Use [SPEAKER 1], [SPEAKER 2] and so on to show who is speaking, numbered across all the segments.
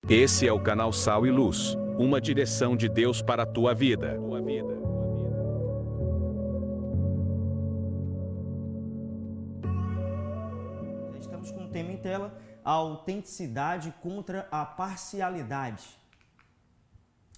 [SPEAKER 1] Esse é o canal Sal e Luz, uma direção de Deus para a tua vida.
[SPEAKER 2] Já estamos com o tema em tela, a autenticidade contra a parcialidade.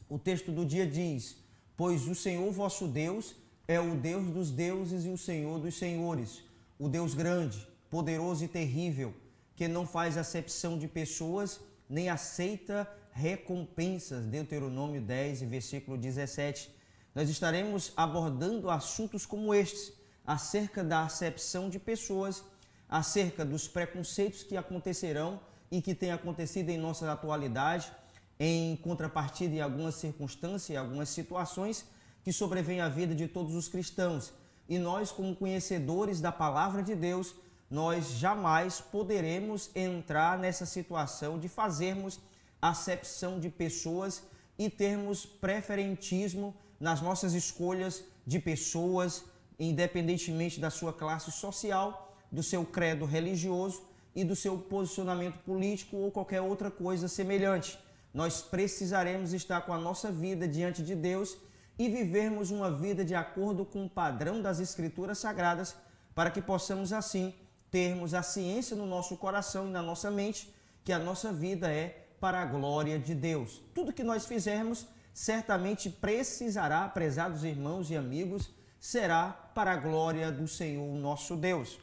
[SPEAKER 2] O texto do dia diz: pois o Senhor vosso Deus é o Deus dos deuses e o Senhor dos senhores, o Deus grande, poderoso e terrível, que não faz acepção de pessoas, nem aceita recompensas. Deuteronômio 10, versículo 17. Nós estaremos abordando assuntos como estes, acerca da acepção de pessoas, acerca dos preconceitos que acontecerão e que têm acontecido em nossa atualidade, em contrapartida em algumas circunstâncias, em algumas situações que sobrevêm à vida de todos os cristãos. E nós, como conhecedores da palavra de Deus, nós jamais poderemos entrar nessa situação de fazermos acepção de pessoas e termos preferentismo nas nossas escolhas de pessoas, independentemente da sua classe social, do seu credo religioso e do seu posicionamento político ou qualquer outra coisa semelhante. Nós precisaremos estar com a nossa vida diante de Deus e vivermos uma vida de acordo com o padrão das Escrituras Sagradas, para que possamos assim termos a ciência no nosso coração e na nossa mente que a nossa vida é para a glória de Deus. Tudo que nós fizermos certamente precisará, prezados irmãos e amigos, será para a glória do Senhor nosso Deus.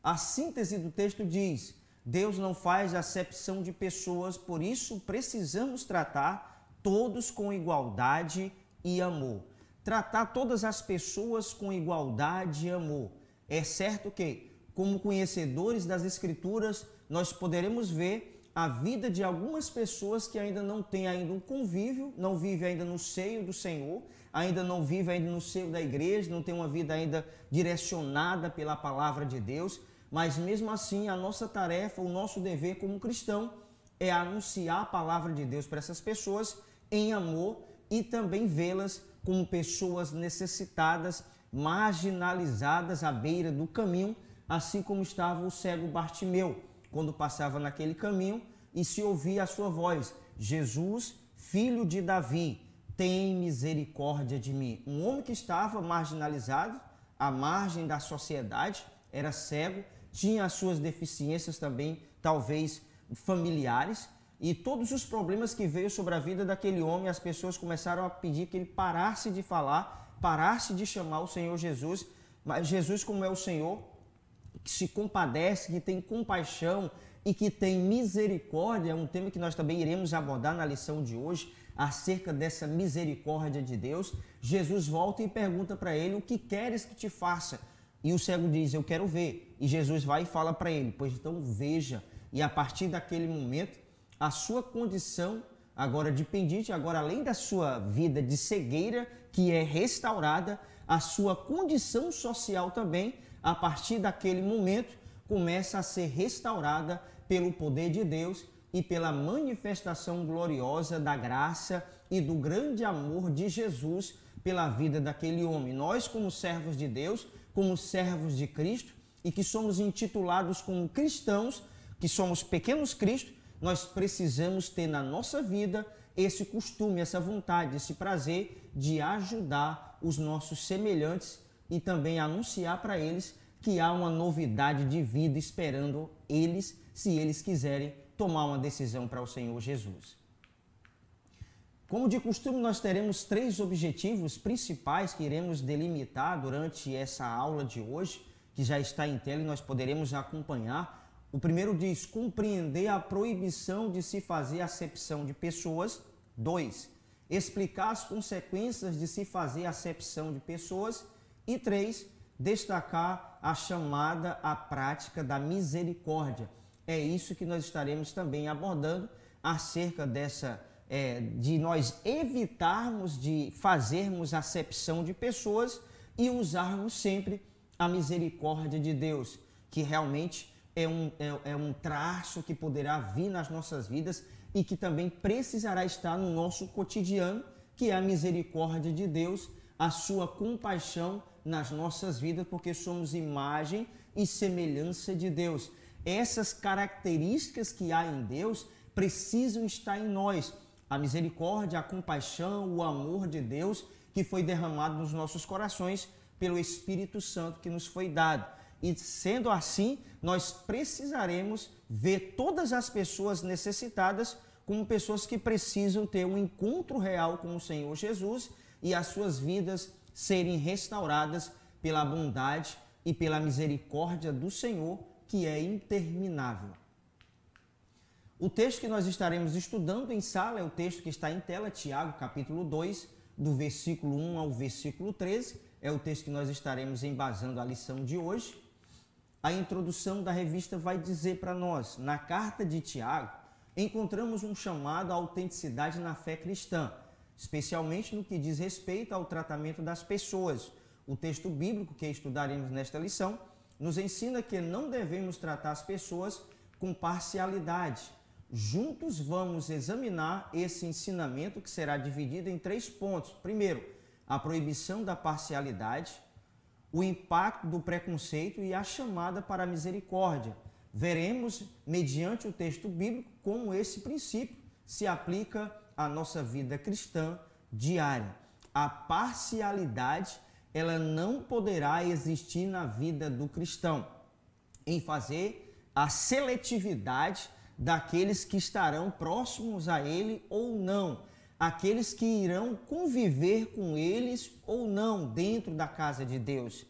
[SPEAKER 2] A síntese do texto diz: Deus não faz acepção de pessoas, por isso precisamos tratar todos com igualdade e amor. Tratar todas as pessoas com igualdade e amor. É certo que, como conhecedores das Escrituras, nós poderemos ver a vida de algumas pessoas que ainda não têm ainda um convívio, não vivem ainda no seio do Senhor, ainda não vivem ainda no seio da igreja, não têm uma vida ainda direcionada pela palavra de Deus, mas mesmo assim a nossa tarefa, o nosso dever como cristão é anunciar a palavra de Deus para essas pessoas em amor e também vê-las como pessoas necessitadas, marginalizadas à beira do caminho, assim como estava o cego Bartimeu, quando passava naquele caminho e se ouvia a sua voz: Jesus, filho de Davi, tem misericórdia de mim. Um homem que estava marginalizado, à margem da sociedade, era cego, tinha as suas deficiências também, talvez familiares, e todos os problemas que veio sobre a vida daquele homem, as pessoas começaram a pedir que ele parasse de falar, parasse de chamar o Senhor Jesus. Mas Jesus, como é o Senhor, que se compadece, que tem compaixão e que tem misericórdia, é um tema que nós também iremos abordar na lição de hoje, acerca dessa misericórdia de Deus. Jesus volta e pergunta para ele: o que queres que te faça? E o cego diz: eu quero ver. E Jesus vai e fala para ele: pois então veja. E a partir daquele momento, a sua condição agora dependente, agora além da sua vida de cegueira, que é restaurada, a sua condição social também, a partir daquele momento, começa a ser restaurada pelo poder de Deus e pela manifestação gloriosa da graça e do grande amor de Jesus pela vida daquele homem. Nós, como servos de Deus, como servos de Cristo, e que somos intitulados como cristãos, que somos pequenos Cristos, nós precisamos ter na nossa vida esse costume, essa vontade, esse prazer de ajudar os nossos semelhantes e também anunciar para eles que há uma novidade de vida esperando eles, se eles quiserem tomar uma decisão para o Senhor Jesus. Como de costume, nós teremos 3 objetivos principais que iremos delimitar durante essa aula de hoje, que já está em tela e nós poderemos acompanhar. O primeiro diz: compreender a proibição de se fazer acepção de pessoas. 2. Explicar as consequências de se fazer acepção de pessoas. E 3. Destacar a chamada à prática da misericórdia. É isso que nós estaremos também abordando acerca de nós evitarmos de fazermos acepção de pessoas e usarmos sempre a misericórdia de Deus, que realmente é um traço que poderá vir nas nossas vidas e que também precisará estar no nosso cotidiano, que é a misericórdia de Deus, a sua compaixão nas nossas vidas, porque somos imagem e semelhança de Deus. Essas características que há em Deus precisam estar em nós. A misericórdia, a compaixão, o amor de Deus que foi derramado nos nossos corações pelo Espírito Santo que nos foi dado. E sendo assim, nós precisaremos ver todas as pessoas necessitadas como pessoas que precisam ter um encontro real com o Senhor Jesus e as suas vidas serem restauradas pela bondade e pela misericórdia do Senhor, que é interminável. O texto que nós estaremos estudando em sala é o texto que está em tela, Tiago, capítulo 2, do versículo 1 ao versículo 13. É o texto que nós estaremos embasando a lição de hoje. A introdução da revista vai dizer para nós, na carta de Tiago, encontramos um chamado à autenticidade na fé cristã, especialmente no que diz respeito ao tratamento das pessoas. O texto bíblico que estudaremos nesta lição nos ensina que não devemos tratar as pessoas com parcialidade. Juntos vamos examinar esse ensinamento que será dividido em 3 pontos. Primeiro, a proibição da parcialidade, o impacto do preconceito e a chamada para a misericórdia. Veremos, mediante o texto bíblico, como esse princípio se aplica à nossa vida cristã diária. A parcialidade, ela não poderá existir na vida do cristão, em fazer a seletividade daqueles que estarão próximos a ele ou não, aqueles que irão conviver com eles ou não dentro da casa de Deus.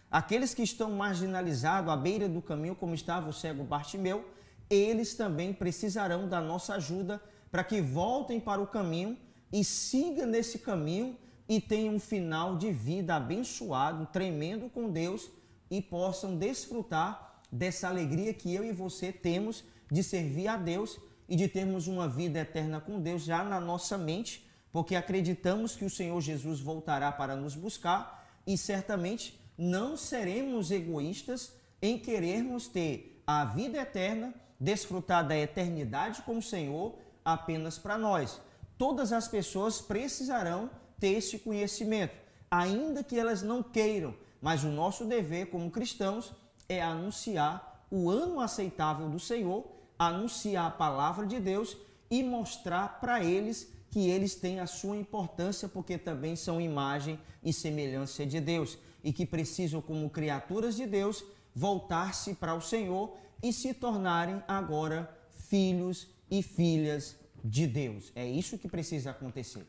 [SPEAKER 2] Aqueles que estão marginalizados à beira do caminho, como estava o cego Bartimeu, eles também precisarão da nossa ajuda para que voltem para o caminho e sigam nesse caminho e tenham um final de vida abençoado, tremendo com Deus e possam desfrutar dessa alegria que eu e você temos de servir a Deus e de termos uma vida eterna com Deus já na nossa mente, porque acreditamos que o Senhor Jesus voltará para nos buscar e certamente não seremos egoístas em querermos ter a vida eterna, desfrutar da eternidade com o Senhor apenas para nós. Todas as pessoas precisarão ter esse conhecimento, ainda que elas não queiram, mas o nosso dever como cristãos é anunciar o ano aceitável do Senhor, anunciar a palavra de Deus e mostrar para eles que eles têm a sua importância, porque também são imagem e semelhança de Deus e que precisam, como criaturas de Deus, voltar-se para o Senhor e se tornarem agora filhos e filhas de Deus. É isso que precisa acontecer.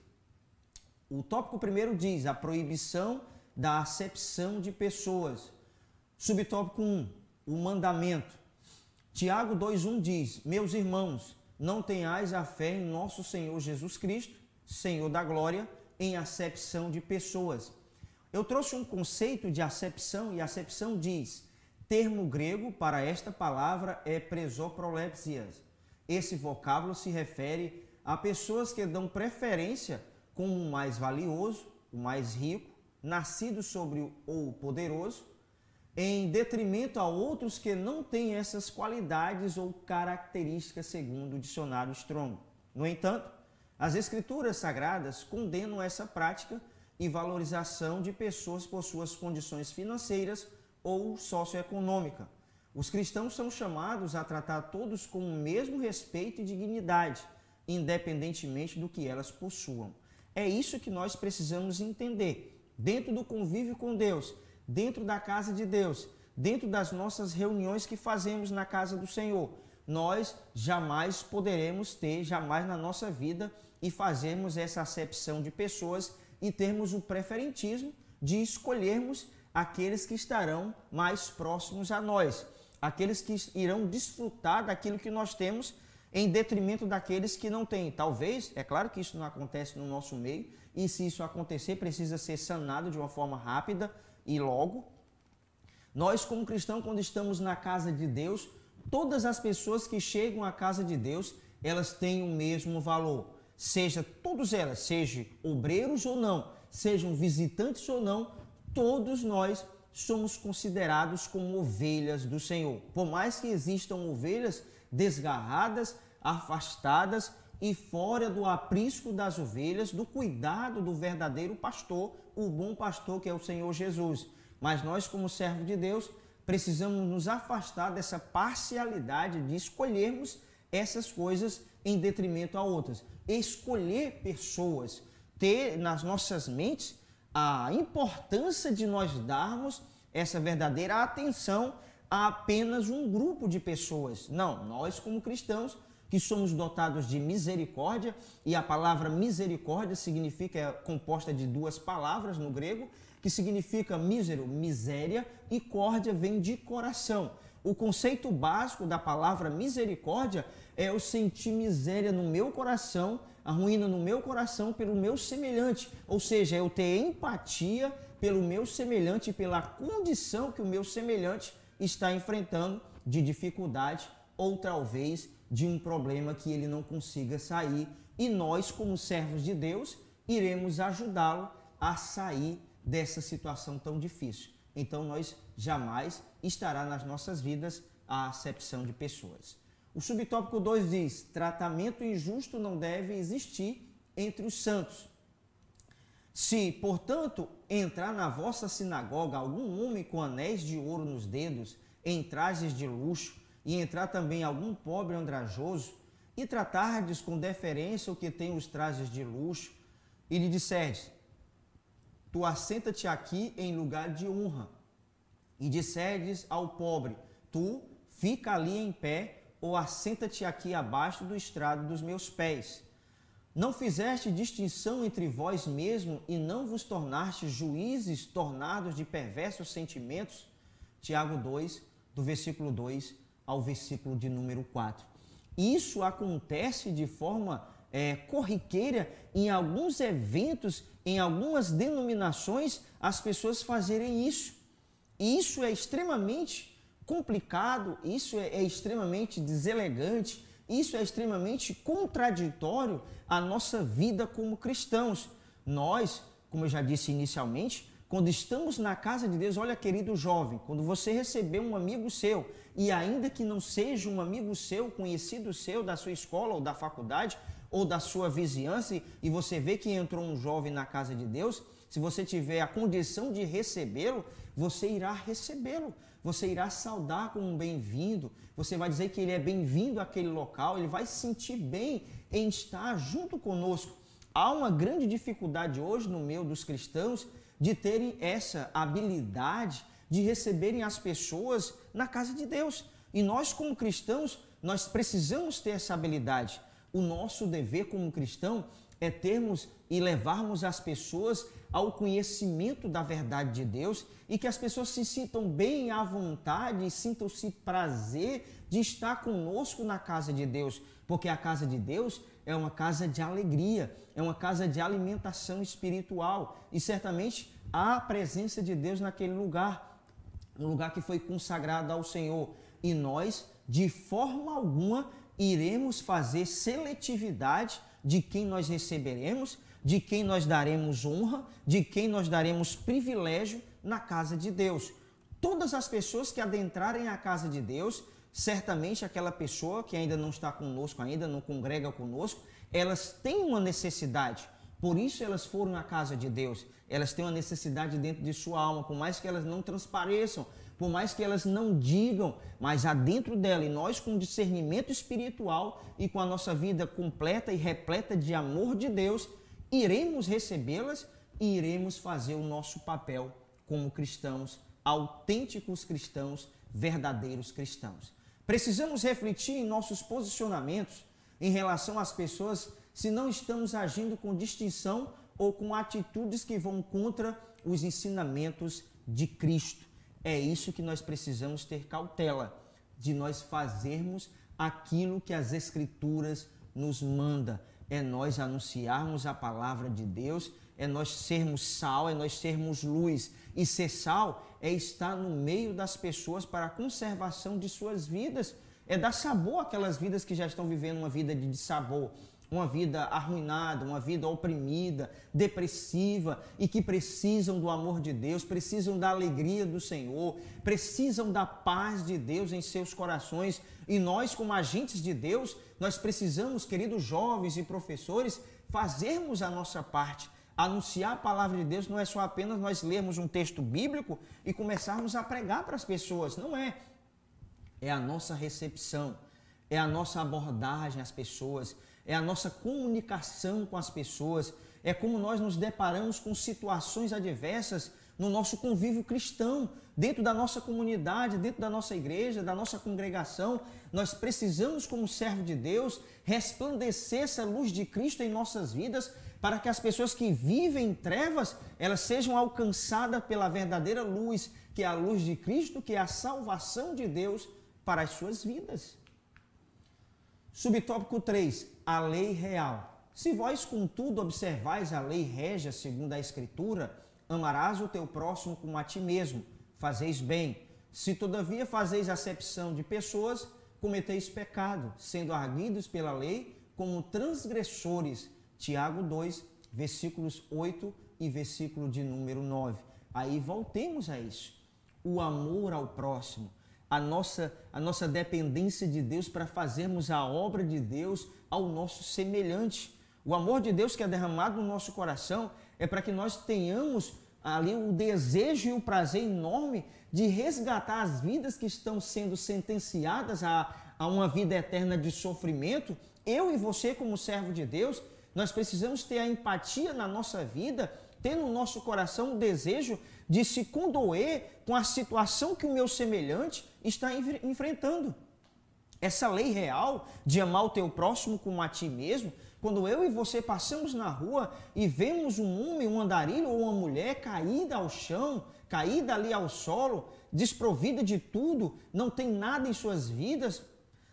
[SPEAKER 2] O tópico primeiro diz a proibição da acepção de pessoas. Subtópico 1, o mandamento. Tiago 2,1 diz, meus irmãos, não tenhais a fé em nosso Senhor Jesus Cristo, Senhor da glória, em acepção de pessoas. Eu trouxe um conceito de acepção e acepção diz, termo grego para esta palavra é presoprolepsias. Esse vocábulo se refere a pessoas que dão preferência como o mais valioso, o mais rico, nascido sobre o poderoso, em detrimento a outros que não têm essas qualidades ou características segundo o dicionário Strong. No entanto, as Escrituras Sagradas condenam essa prática e valorização de pessoas por suas condições financeiras ou socioeconômica. Os cristãos são chamados a tratar todos com o mesmo respeito e dignidade, independentemente do que elas possuam. É isso que nós precisamos entender. Dentro do convívio com Deus, dentro da casa de Deus, dentro das nossas reuniões que fazemos na casa do Senhor, nós jamais poderemos ter, jamais na nossa vida, e fazermos essa acepção de pessoas e termos o preferentismo de escolhermos aqueles que estarão mais próximos a nós, aqueles que irão desfrutar daquilo que nós temos em detrimento daqueles que não têm. Talvez, é claro que isso não acontece no nosso meio, e se isso acontecer, precisa ser sanado de uma forma rápida e logo. Nós, como cristãos, quando estamos na casa de Deus, todas as pessoas que chegam à casa de Deus, elas têm o mesmo valor. Seja todas elas, sejam obreiros ou não, sejam visitantes ou não, todos nós somos considerados como ovelhas do Senhor. Por mais que existam ovelhas desgarradas, afastadas e fora do aprisco das ovelhas, do cuidado do verdadeiro pastor, o bom pastor que é o Senhor Jesus. Mas nós, como servos de Deus, precisamos nos afastar dessa parcialidade de escolhermos essas coisas em detrimento a outras. Escolher pessoas, ter nas nossas mentes a importância de nós darmos essa verdadeira atenção a apenas um grupo de pessoas. Não, nós como cristãos que somos dotados de misericórdia, e a palavra misericórdia significa, é composta de duas palavras no grego, que significa mísero, miséria, e córdia vem de coração. O conceito básico da palavra misericórdia é eu sentir miséria no meu coração, a ruína no meu coração pelo meu semelhante, ou seja, eu ter empatia pelo meu semelhante e pela condição que o meu semelhante está enfrentando de dificuldade ou talvez de um problema que ele não consiga sair, e nós, como servos de Deus, iremos ajudá-lo a sair dessa situação tão difícil. Então, nós jamais estará nas nossas vidas a acepção de pessoas. O subtópico 2 diz: tratamento injusto não deve existir entre os santos. Se, portanto, entrar na vossa sinagoga algum homem com anéis de ouro nos dedos, em trajes de luxo, e entrar também algum pobre andrajoso, e tratardes com deferência o que tem os trajes de luxo, e lhe disserdes: tu assenta-te aqui em lugar de honra, e disserdes ao pobre: tu fica ali em pé, ou assenta-te aqui abaixo do estrado dos meus pés. Não fizeste distinção entre vós mesmo, e não vos tornaste juízes tornados de perversos sentimentos? Tiago 2, do versículo 2 ao versículo de número 4. Isso acontece de forma corriqueira em alguns eventos, em algumas denominações, as pessoas fazerem isso. E isso é extremamente complicado, isso é extremamente deselegante, isso é extremamente contraditório à nossa vida como cristãos. Nós, como eu já disse inicialmente, quando estamos na casa de Deus, olha, querido jovem, quando você receber um amigo seu, e ainda que não seja um amigo seu, conhecido seu, da sua escola ou da faculdade, ou da sua vizinhança, e você vê que entrou um jovem na casa de Deus, se você tiver a condição de recebê-lo, você irá recebê-lo, você irá saudar como um bem-vindo, você vai dizer que ele é bem-vindo àquele local, ele vai se sentir bem em estar junto conosco. Há uma grande dificuldade hoje no meio dos cristãos de terem essa habilidade de receberem as pessoas na casa de Deus. E nós, como cristãos, nós precisamos ter essa habilidade. O nosso dever como cristão é termos e levarmos as pessoas ao conhecimento da verdade de Deus, e que as pessoas se sintam bem à vontade e sintam-se prazer de estar conosco na casa de Deus, porque a casa de Deus é uma casa de alegria, é uma casa de alimentação espiritual, e certamente há a presença de Deus naquele lugar, um lugar que foi consagrado ao Senhor, e nós, de forma alguma, iremos fazer seletividade de quem nós receberemos, de quem nós daremos honra, de quem nós daremos privilégio na casa de Deus. Todas as pessoas que adentrarem a casa de Deus, certamente aquela pessoa que ainda não está conosco, ainda não congrega conosco, elas têm uma necessidade. Por isso elas foram à casa de Deus. Elas têm uma necessidade dentro de sua alma, por mais que elas não transpareçam, por mais que elas não digam, mas há dentro dela, e nós com discernimento espiritual e com a nossa vida completa e repleta de amor de Deus, iremos recebê-las e iremos fazer o nosso papel como cristãos, autênticos cristãos, verdadeiros cristãos. Precisamos refletir em nossos posicionamentos em relação às pessoas, se não estamos agindo com distinção ou com atitudes que vão contra os ensinamentos de Cristo. É isso que nós precisamos ter cautela, de nós fazermos aquilo que as Escrituras nos mandam. É nós anunciarmos a palavra de Deus, é nós sermos sal, é nós sermos luz. E ser sal é estar no meio das pessoas para a conservação de suas vidas, é dar sabor àquelas vidas que já estão vivendo uma vida de dissabor, uma vida arruinada, uma vida oprimida, depressiva, e que precisam do amor de Deus, precisam da alegria do Senhor, precisam da paz de Deus em seus corações. E nós, como agentes de Deus, nós precisamos, queridos jovens e professores, fazermos a nossa parte. Anunciar a palavra de Deus não é só apenas nós lermos um texto bíblico e começarmos a pregar para as pessoas, não é. É a nossa recepção, é a nossa abordagem às pessoas, é a nossa comunicação com as pessoas, é como nós nos deparamos com situações adversas no nosso convívio cristão, dentro da nossa comunidade, dentro da nossa igreja, da nossa congregação. Nós precisamos, como servo de Deus, resplandecer essa luz de Cristo em nossas vidas, para que as pessoas que vivem em trevas, elas sejam alcançadas pela verdadeira luz, que é a luz de Cristo, que é a salvação de Deus para as suas vidas. Subtópico 3, a lei real. Se vós, contudo, observais a lei régia segundo a Escritura, amarás o teu próximo como a ti mesmo, fazeis bem. Se todavia fazeis acepção de pessoas, cometeis pecado, sendo arguidos pela lei como transgressores. Tiago 2, versículos 8 e versículo de número 9. Aí voltemos a isso. O amor ao próximo, a nossa dependência de Deus para fazermos a obra de Deus ao nosso semelhante. O amor de Deus que é derramado no nosso coração é para que nós tenhamos ali o desejo e o prazer enorme de resgatar as vidas que estão sendo sentenciadas a uma vida eterna de sofrimento. Eu e você, como servo de Deus, nós precisamos ter a empatia na nossa vida, ter no nosso coração o desejo de se condoer com a situação que o meu semelhante está enfrentando. Essa lei real de amar o teu próximo como a ti mesmo, quando eu e você passamos na rua e vemos um homem, um andarilho ou uma mulher caída ao chão, caída ali ao solo, desprovida de tudo, não tem nada em suas vidas,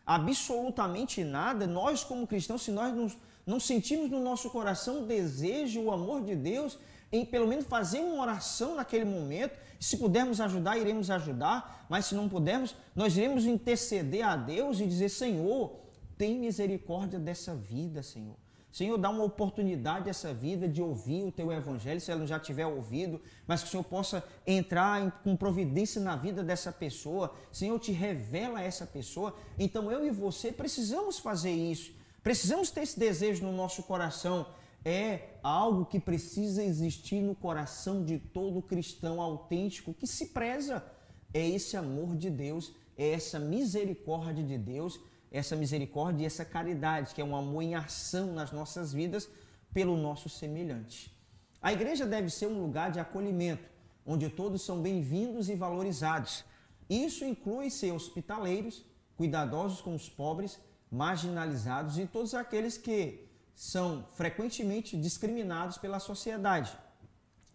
[SPEAKER 2] absolutamente nada, nós como cristãos, se nós não sentimos no nosso coração o desejo, o amor de Deus, em pelo menos fazer uma oração naquele momento, se pudermos ajudar, iremos ajudar, mas se não pudermos, nós iremos interceder a Deus e dizer: Senhor, tem misericórdia dessa vida, Senhor. Senhor, dá uma oportunidade a essa vida de ouvir o Teu Evangelho, se ela não já tiver ouvido, mas que o Senhor possa entrar com providência na vida dessa pessoa. Senhor, te revela essa pessoa. Então eu e você precisamos fazer isso, precisamos ter esse desejo no nosso coração. É algo que precisa existir no coração de todo cristão autêntico que se preza. É esse amor de Deus, é essa misericórdia de Deus, essa misericórdia e essa caridade, que é um amor em ação nas nossas vidas pelo nosso semelhante. A igreja deve ser um lugar de acolhimento, onde todos são bem-vindos e valorizados. Isso inclui ser hospitaleiros, cuidadosos com os pobres, marginalizados e todos aqueles que são frequentemente discriminados pela sociedade.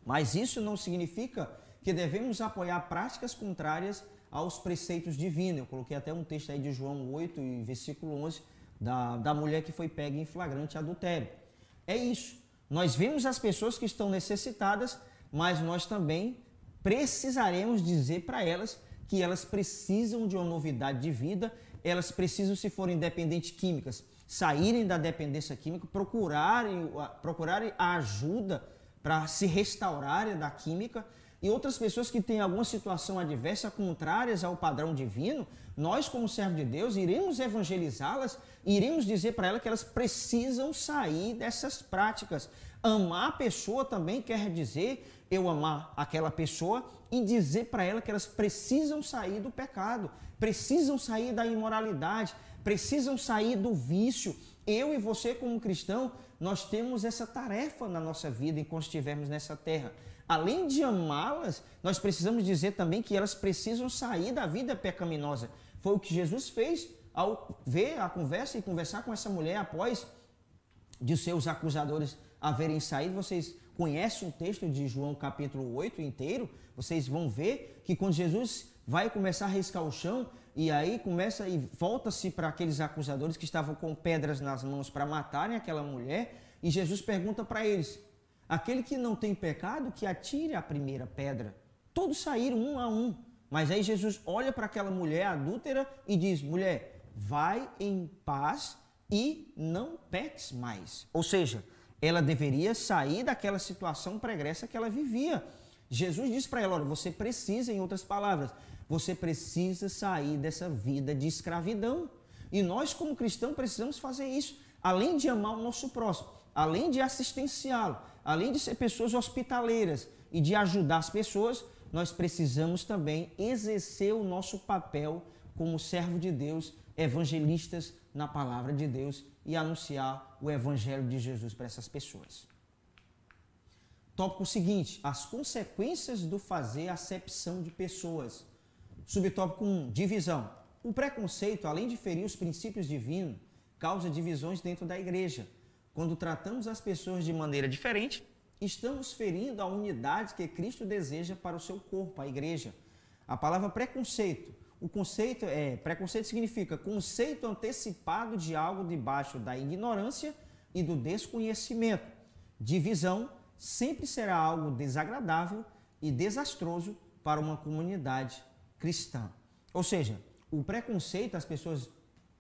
[SPEAKER 2] Mas isso não significa que devemos apoiar práticas contrárias aos preceitos divinos. Eu coloquei até um texto aí de João 8, versículo 11, da mulher que foi pega em flagrante adultério. É isso. Nós vemos as pessoas que estão necessitadas, mas nós também precisaremos dizer para elas que elas precisam de uma novidade de vida, elas precisam, se forem dependentes químicas, saírem da dependência química, procurarem a ajuda para se restaurarem da química. E outras pessoas que têm alguma situação adversa, contrárias ao padrão divino, nós, como servo de Deus, iremos evangelizá-las e iremos dizer para elas que elas precisam sair dessas práticas. Amar a pessoa também quer dizer eu amar aquela pessoa e dizer para ela que elas precisam sair do pecado, precisam sair da imoralidade, precisam sair do vício. Eu e você, como cristão, nós temos essa tarefa na nossa vida enquanto estivermos nessa terra. Além de amá-las, nós precisamos dizer também que elas precisam sair da vida pecaminosa. Foi o que Jesus fez ao ver a conversa e conversar com essa mulher após de seus acusadores haverem saído. Vocês conhecem o texto de João capítulo 8 inteiro, vocês vão ver que quando Jesus vai começar a riscar o chão, e aí começa e volta-se para aqueles acusadores que estavam com pedras nas mãos para matarem aquela mulher, e Jesus pergunta para eles: aquele que não tem pecado, que atire a primeira pedra. Todos saíram um a um, mas aí Jesus olha para aquela mulher adúltera e diz: mulher, vai em paz e não peques mais. Ou seja, ela deveria sair daquela situação pregressa que ela vivia. Jesus diz para ela: olha, você precisa, em outras palavras, você precisa sair dessa vida de escravidão. E nós, como cristãos, precisamos fazer isso. Além de amar o nosso próximo, além de assistenciá-lo, além de ser pessoas hospitaleiras e de ajudar as pessoas, nós precisamos também exercer o nosso papel como servo de Deus evangelistas na palavra de Deus e anunciar o evangelho de Jesus para essas pessoas. Tópico seguinte, as consequências do fazer acepção de pessoas. Subtópico 1, divisão. O preconceito, além de ferir os princípios divinos, causa divisões dentro da igreja. Quando tratamos as pessoas de maneira diferente, estamos ferindo a unidade que Cristo deseja para o seu corpo, a igreja. A palavra preconceito. Preconceito significa conceito antecipado de algo debaixo da ignorância e do desconhecimento. Divisão sempre será algo desagradável e desastroso para uma comunidade cristã. Ou seja, o preconceito, as pessoas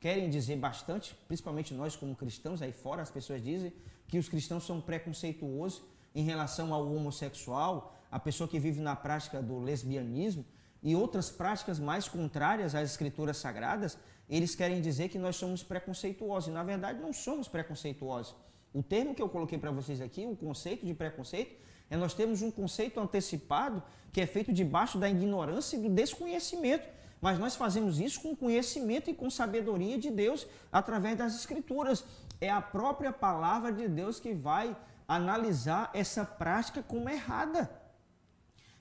[SPEAKER 2] querem dizer bastante, principalmente nós como cristãos, aí fora as pessoas dizem que os cristãos são preconceituosos em relação ao homossexual, a pessoa que vive na prática do lesbianismo e outras práticas mais contrárias às escrituras sagradas. Eles querem dizer que nós somos preconceituosos e na verdade não somos preconceituosos. O termo que eu coloquei para vocês aqui, o conceito de preconceito, nós temos um conceito antecipado que é feito debaixo da ignorância e do desconhecimento. Mas nós fazemos isso com conhecimento e com sabedoria de Deus através das Escrituras. É a própria palavra de Deus que vai analisar essa prática como errada.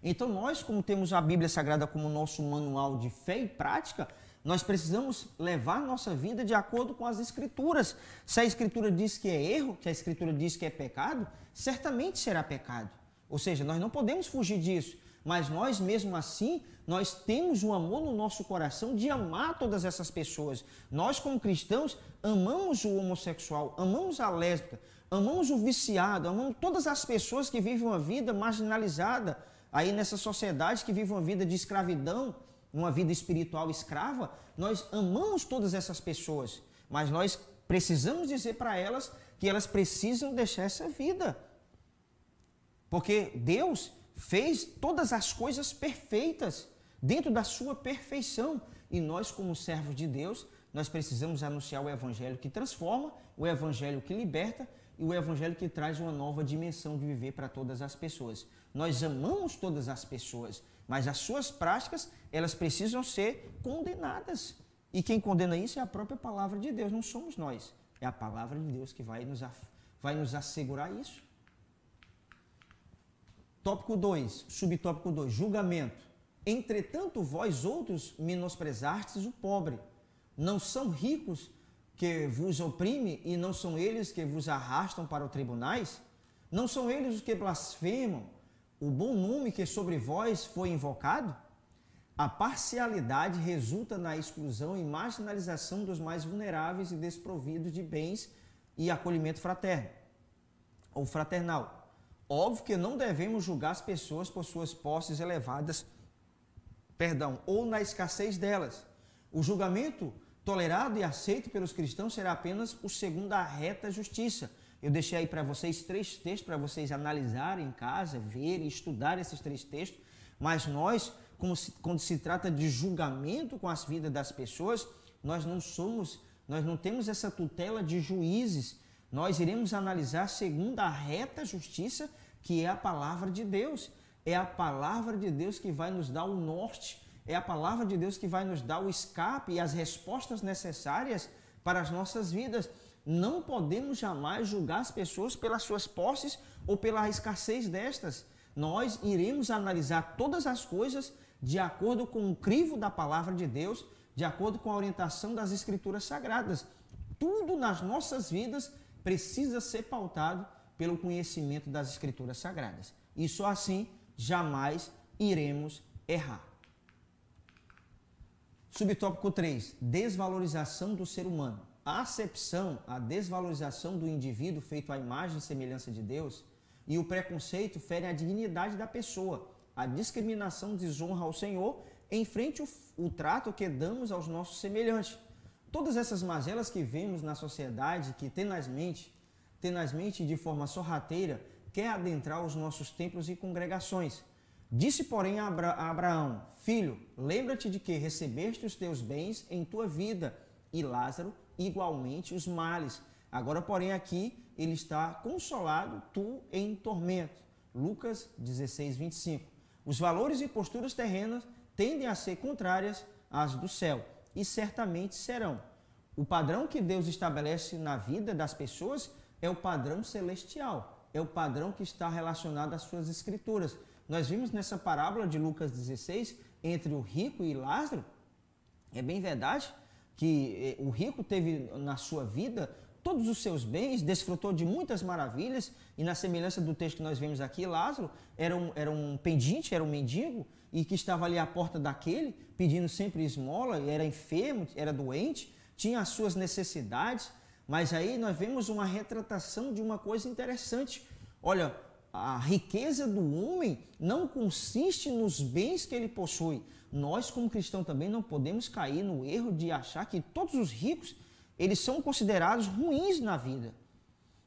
[SPEAKER 2] Então nós, como temos a Bíblia Sagrada como nosso manual de fé e prática, nós precisamos levar nossa vida de acordo com as Escrituras. Se a Escritura diz que é erro, que a Escritura diz que é pecado, certamente será pecado. Ou seja, nós não podemos fugir disso. Mas nós, mesmo assim, nós temos um amor no nosso coração de amar todas essas pessoas. Nós, como cristãos, amamos o homossexual, amamos a lésbica, amamos o viciado, amamos todas as pessoas que vivem uma vida marginalizada aí nessa sociedade, que vive uma vida de escravidão, uma vida espiritual escrava. Nós amamos todas essas pessoas, mas nós precisamos dizer para elas que elas precisam deixar essa vida. Porque Deus fez todas as coisas perfeitas, dentro da sua perfeição. E nós, como servos de Deus, nós precisamos anunciar o evangelho que transforma, o evangelho que liberta e o evangelho que traz uma nova dimensão de viver para todas as pessoas. Nós amamos todas as pessoas, mas as suas práticas, elas precisam ser condenadas. E quem condena isso é a própria palavra de Deus, não somos nós. É a palavra de Deus que vai nos assegurar isso. Tópico 2, subtópico 2, julgamento. Entretanto, vós outros menosprezastes o pobre. Não são ricos que vos oprime e não são eles que vos arrastam para os tribunais? Não são eles os que blasfemam o bom nome que sobre vós foi invocado? A parcialidade resulta na exclusão e marginalização dos mais vulneráveis e desprovidos de bens e acolhimento fraterno ou fraternal. Óbvio que não devemos julgar as pessoas por suas posses elevadas, ou na escassez delas. O julgamento tolerado e aceito pelos cristãos será apenas o segundo a reta justiça. Eu deixei aí para vocês 3 textos para vocês analisarem em casa, verem, estudar esses 3 textos. Mas nós, quando se trata de julgamento com as vidas das pessoas, nós não temos essa tutela de juízes. Nós iremos analisar segundo a reta justiça, que é a palavra de Deus. É a palavra de Deus que vai nos dar o norte. É a palavra de Deus que vai nos dar o escape e as respostas necessárias para as nossas vidas. Não podemos jamais julgar as pessoas pelas suas posses ou pela escassez destas. Nós iremos analisar todas as coisas de acordo com o crivo da palavra de Deus, de acordo com a orientação das Escrituras Sagradas. Tudo nas nossas vidas precisa ser pautado pelo conhecimento das Escrituras Sagradas. E só assim jamais iremos errar. Subtópico 3. Desvalorização do ser humano. A acepção, a desvalorização do indivíduo feito à imagem e semelhança de Deus e o preconceito ferem a dignidade da pessoa. A discriminação desonra ao Senhor em frente ao trato que damos aos nossos semelhantes. Todas essas mazelas que vemos na sociedade que tenazmente de forma sorrateira quer adentrar os nossos templos e congregações. Disse, porém, a Abraão: Filho, lembra-te de que recebeste os teus bens em tua vida, e Lázaro igualmente os males. Agora, porém, aqui ele está consolado, tu em tormento. Lucas 16, 25. Os valores e posturas terrenas tendem a ser contrárias às do céu, e certamente serão. O padrão que Deus estabelece na vida das pessoas é o padrão celestial, é o padrão que está relacionado às suas escrituras. Nós vimos nessa parábola de Lucas 16, entre o rico e Lázaro, é bem verdade que o rico teve na sua vida todos os seus bens, desfrutou de muitas maravilhas, e na semelhança do texto que nós vemos aqui, Lázaro era um pedinte, era um mendigo, e que estava ali à porta daquele, pedindo sempre esmola, era enfermo, era doente, tinha as suas necessidades, mas aí nós vemos uma retratação de uma coisa interessante. Olha, a riqueza do homem não consiste nos bens que ele possui. Nós, como cristãos, também não podemos cair no erro de achar que todos os ricos, eles são considerados ruins na vida.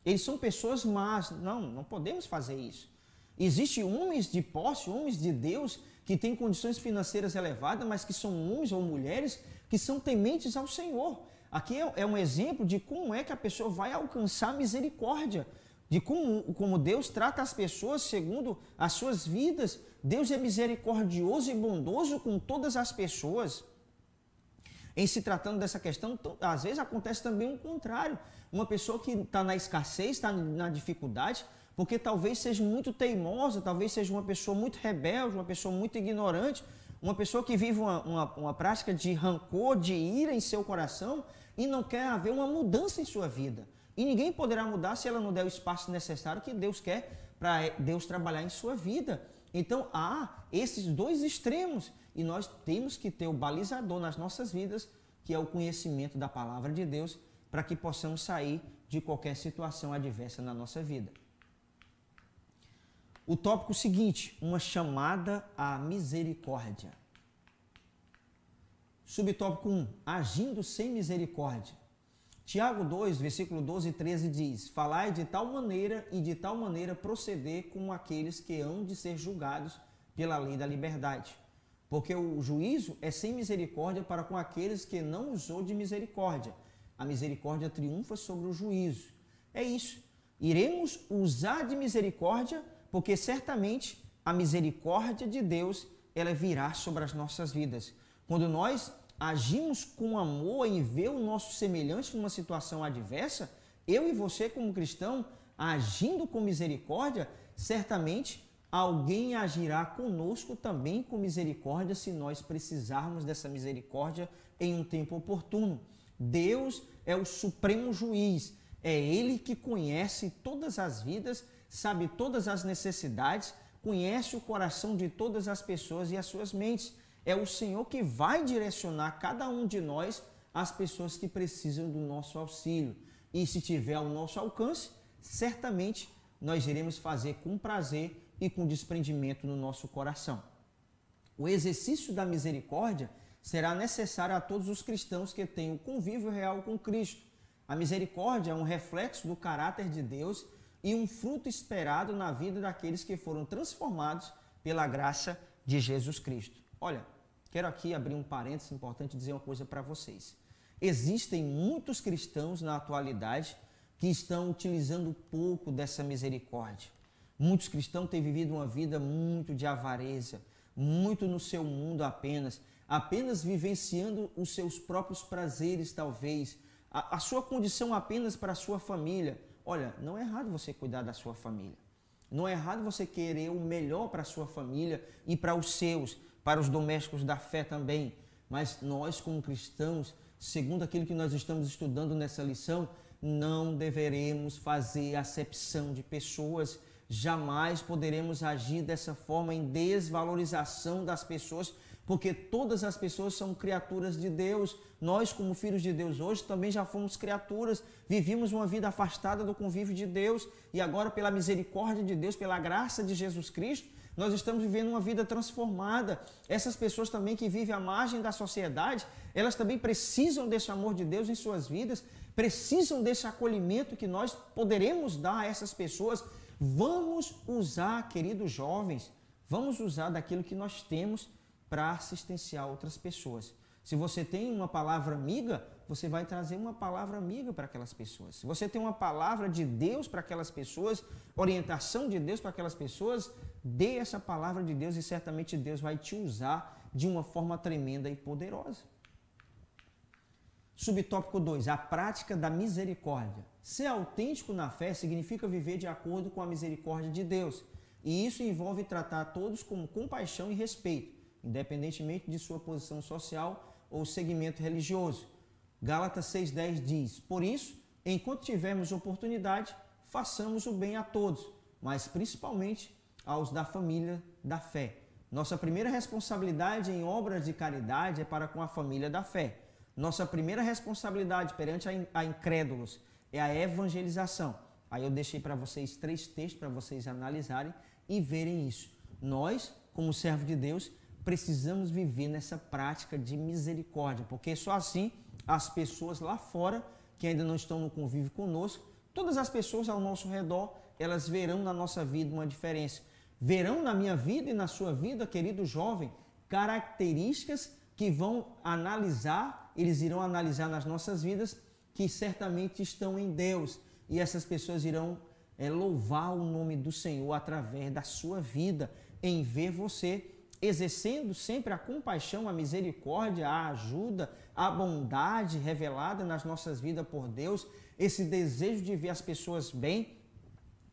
[SPEAKER 2] Eles são pessoas más. Não podemos fazer isso. Existem homens de posse, homens de Deus, que têm condições financeiras elevadas, mas que são homens ou mulheres que são tementes ao Senhor. Aqui é um exemplo de como é que a pessoa vai alcançar misericórdia, de como Deus trata as pessoas segundo as suas vidas. Deus é misericordioso e bondoso com todas as pessoas. Em se tratando dessa questão, às vezes acontece também o contrário. Uma pessoa que está na escassez, está na dificuldade, porque talvez seja muito teimosa, talvez seja uma pessoa muito rebelde, uma pessoa muito ignorante, uma pessoa que vive uma prática de rancor, de ira em seu coração e não quer haver uma mudança em sua vida. E ninguém poderá mudar se ela não der o espaço necessário que Deus quer para Deus trabalhar em sua vida. Então há esses dois extremos e nós temos que ter o balizador nas nossas vidas, que é o conhecimento da palavra de Deus, para que possamos sair de qualquer situação adversa na nossa vida. O tópico seguinte, uma chamada à misericórdia. Subtópico 1, agindo sem misericórdia. Tiago 2, versículo 12 e 13 diz: falai de tal maneira e de tal maneira proceder como aqueles que hão de ser julgados pela lei da liberdade. Porque o juízo é sem misericórdia para com aqueles que não usou de misericórdia. A misericórdia triunfa sobre o juízo. É isso. Iremos usar de misericórdia, porque certamente a misericórdia de Deus, ela virá sobre as nossas vidas. Quando nós agimos com amor em ver o nosso semelhante numa situação adversa, eu e você como cristão, agindo com misericórdia, certamente alguém agirá conosco também com misericórdia se nós precisarmos dessa misericórdia em um tempo oportuno. Deus é o supremo juiz, é Ele que conhece todas as vidas, sabe todas as necessidades, conhece o coração de todas as pessoas e as suas mentes. É o Senhor que vai direcionar cada um de nós às pessoas que precisam do nosso auxílio. E se tiver ao nosso alcance, certamente nós iremos fazer com prazer e com desprendimento no nosso coração. O exercício da misericórdia será necessário a todos os cristãos que têm o convívio real com Cristo. A misericórdia é um reflexo do caráter de Deus e um fruto esperado na vida daqueles que foram transformados pela graça de Jesus Cristo. Olha, quero aqui abrir um parênteses importante e dizer uma coisa para vocês. Existem muitos cristãos na atualidade que estão utilizando pouco dessa misericórdia. Muitos cristãos têm vivido uma vida muito de avareza, muito no seu mundo apenas vivenciando os seus próprios prazeres, talvez, a sua condição apenas para a sua família. Olha, não é errado você cuidar da sua família. Não é errado você querer o melhor para a sua família e para os seus, para os domésticos da fé também. Mas nós, como cristãos, segundo aquilo que nós estamos estudando nessa lição, não deveremos fazer acepção de pessoas. Jamais poderemos agir dessa forma em desvalorização das pessoas, porque todas as pessoas são criaturas de Deus. Nós, como filhos de Deus hoje, também já fomos criaturas, vivíamos uma vida afastada do convívio de Deus e agora, pela misericórdia de Deus, pela graça de Jesus Cristo, nós estamos vivendo uma vida transformada. Essas pessoas também que vivem à margem da sociedade, elas também precisam desse amor de Deus em suas vidas, precisam desse acolhimento que nós poderemos dar a essas pessoas. Vamos usar, queridos jovens, vamos usar daquilo que nós temos para assistenciar outras pessoas. Se você tem uma palavra amiga, você vai trazer uma palavra amiga para aquelas pessoas. Se você tem uma palavra de Deus para aquelas pessoas, orientação de Deus para aquelas pessoas, dê essa palavra de Deus e certamente Deus vai te usar de uma forma tremenda e poderosa. Subtópico 2, a prática da misericórdia. Ser autêntico na fé significa viver de acordo com a misericórdia de Deus. E isso envolve tratar todos com compaixão e respeito, independentemente de sua posição social ou segmento religioso. Gálatas 6,10 diz: por isso, enquanto tivermos oportunidade, façamos o bem a todos, mas principalmente aos da família da fé. Nossa primeira responsabilidade em obras de caridade é para com a família da fé. Nossa primeira responsabilidade perante a incrédulos é a evangelização. Aí eu deixei para vocês 3 textos para vocês analisarem e verem isso. Nós, como servo de Deus, precisamos viver nessa prática de misericórdia, porque só assim as pessoas lá fora, que ainda não estão no convívio conosco, todas as pessoas ao nosso redor, elas verão na nossa vida uma diferença. Verão na minha vida e na sua vida, querido jovem, características que vão analisar, eles irão analisar nas nossas vidas, que certamente estão em Deus. E essas pessoas irão louvar o nome do Senhor através da sua vida, em ver você exercendo sempre a compaixão, a misericórdia, a ajuda, a bondade revelada nas nossas vidas por Deus. Esse desejo de ver as pessoas bem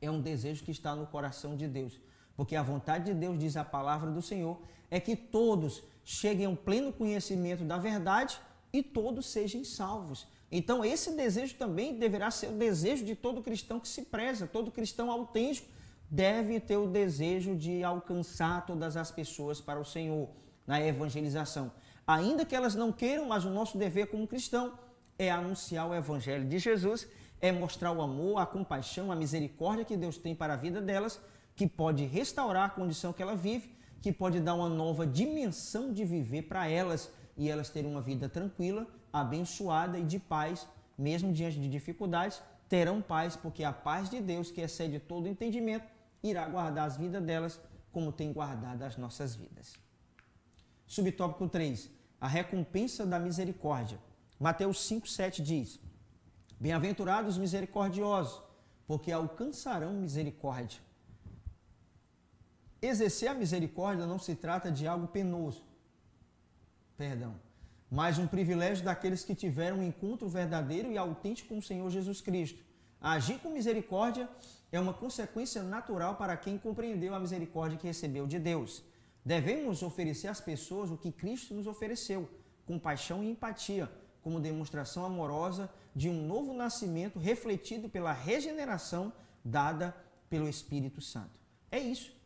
[SPEAKER 2] é um desejo que está no coração de Deus. Porque a vontade de Deus, diz a palavra do Senhor, é que todos cheguem ao pleno conhecimento da verdade e todos sejam salvos. Então esse desejo também deverá ser o desejo de todo cristão que se preza, todo cristão autêntico deve ter o desejo de alcançar todas as pessoas para o Senhor na evangelização. Ainda que elas não queiram, mas o nosso dever como cristão é anunciar o evangelho de Jesus, é mostrar o amor, a compaixão, a misericórdia que Deus tem para a vida delas, que pode restaurar a condição que ela vive, que pode dar uma nova dimensão de viver para elas e elas terem uma vida tranquila, abençoada e de paz, mesmo diante de dificuldades, terão paz, porque a paz de Deus, que excede todo entendimento, irá guardar as vidas delas como tem guardado as nossas vidas. Subtópico 3, a recompensa da misericórdia. Mateus 5,7 diz: bem-aventurados os misericordiosos, porque alcançarão misericórdia. Exercer a misericórdia não se trata de algo penoso, mas um privilégio daqueles que tiveram um encontro verdadeiro e autêntico com o Senhor Jesus Cristo. Agir com misericórdia é uma consequência natural para quem compreendeu a misericórdia que recebeu de Deus. Devemos oferecer às pessoas o que Cristo nos ofereceu, compaixão e empatia, como demonstração amorosa de um novo nascimento refletido pela regeneração dada pelo Espírito Santo. É isso.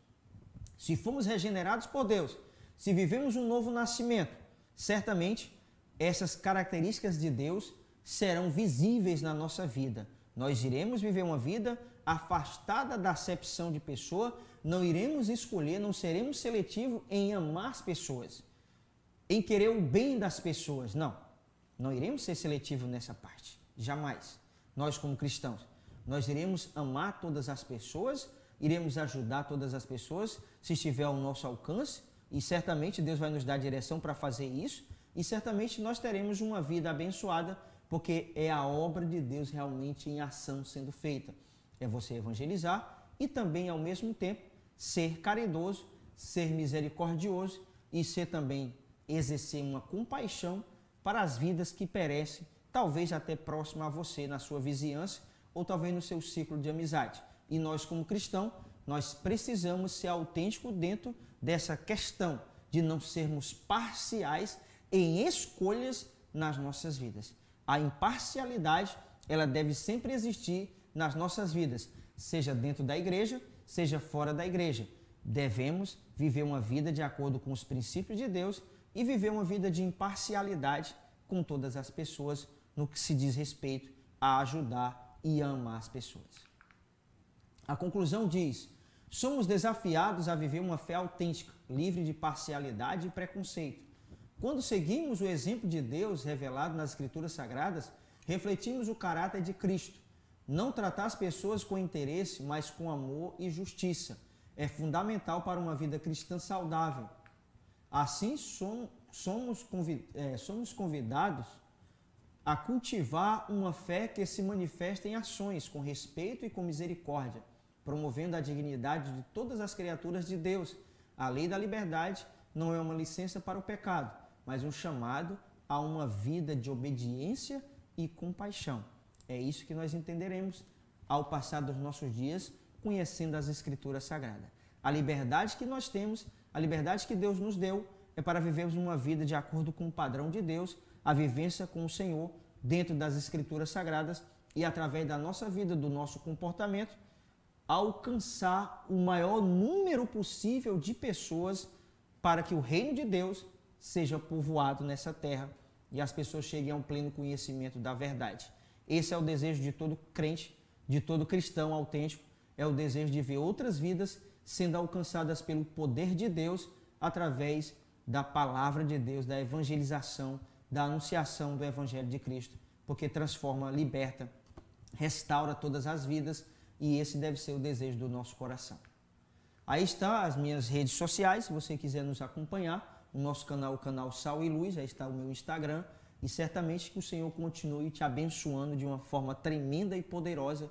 [SPEAKER 2] Se fomos regenerados por Deus, se vivemos um novo nascimento, certamente essas características de Deus serão visíveis na nossa vida. Nós iremos viver uma vida afastada da acepção de pessoa, não iremos escolher, não seremos seletivos em amar as pessoas, em querer o bem das pessoas. Não iremos ser seletivos nessa parte, jamais. Nós como cristãos, nós iremos amar todas as pessoas, iremos ajudar todas as pessoas, se estiver ao nosso alcance, e certamente Deus vai nos dar direção para fazer isso, e certamente nós teremos uma vida abençoada, porque é a obra de Deus realmente em ação sendo feita. É você evangelizar e também, ao mesmo tempo, ser caridoso, ser misericordioso e ser também, exercer uma compaixão para as vidas que perecem, talvez até próximo a você, na sua vizinhança, ou talvez no seu ciclo de amizade. E nós, como cristãos, nós precisamos ser autênticos dentro dessa questão de não sermos parciais em escolhas nas nossas vidas. A imparcialidade, ela deve sempre existir nas nossas vidas, seja dentro da igreja, seja fora da igreja. Devemos viver uma vida de acordo com os princípios de Deus e viver uma vida de imparcialidade com todas as pessoas no que se diz respeito a ajudar e a amar as pessoas. A conclusão diz: somos desafiados a viver uma fé autêntica, livre de parcialidade e preconceito. Quando seguimos o exemplo de Deus revelado nas Escrituras Sagradas, refletimos o caráter de Cristo. Não tratar as pessoas com interesse, mas com amor e justiça. É fundamental para uma vida cristã saudável. Assim, somos convidados a cultivar uma fé que se manifesta em ações, com respeito e com misericórdia, promovendo a dignidade de todas as criaturas de Deus. A lei da liberdade não é uma licença para o pecado, mas um chamado a uma vida de obediência e compaixão. É isso que nós entenderemos ao passar dos nossos dias conhecendo as Escrituras Sagradas. A liberdade que nós temos, a liberdade que Deus nos deu, é para vivermos uma vida de acordo com o padrão de Deus, a vivência com o Senhor dentro das Escrituras Sagradas e através da nossa vida, do nosso comportamento, alcançar o maior número possível de pessoas para que o reino de Deus seja povoado nessa terra e as pessoas cheguem a um pleno conhecimento da verdade. Esse é o desejo de todo crente, de todo cristão autêntico, é o desejo de ver outras vidas sendo alcançadas pelo poder de Deus através da palavra de Deus, da evangelização, da anunciação do Evangelho de Cristo, porque transforma, liberta, restaura todas as vidas e esse deve ser o desejo do nosso coração. Aí está as minhas redes sociais, se você quiser nos acompanhar, o nosso canal, o canal Sal e Luz, aí está o meu Instagram e certamente que o Senhor continue te abençoando de uma forma tremenda e poderosa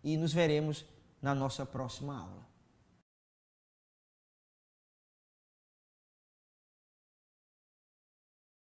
[SPEAKER 2] e nos veremos na nossa próxima aula.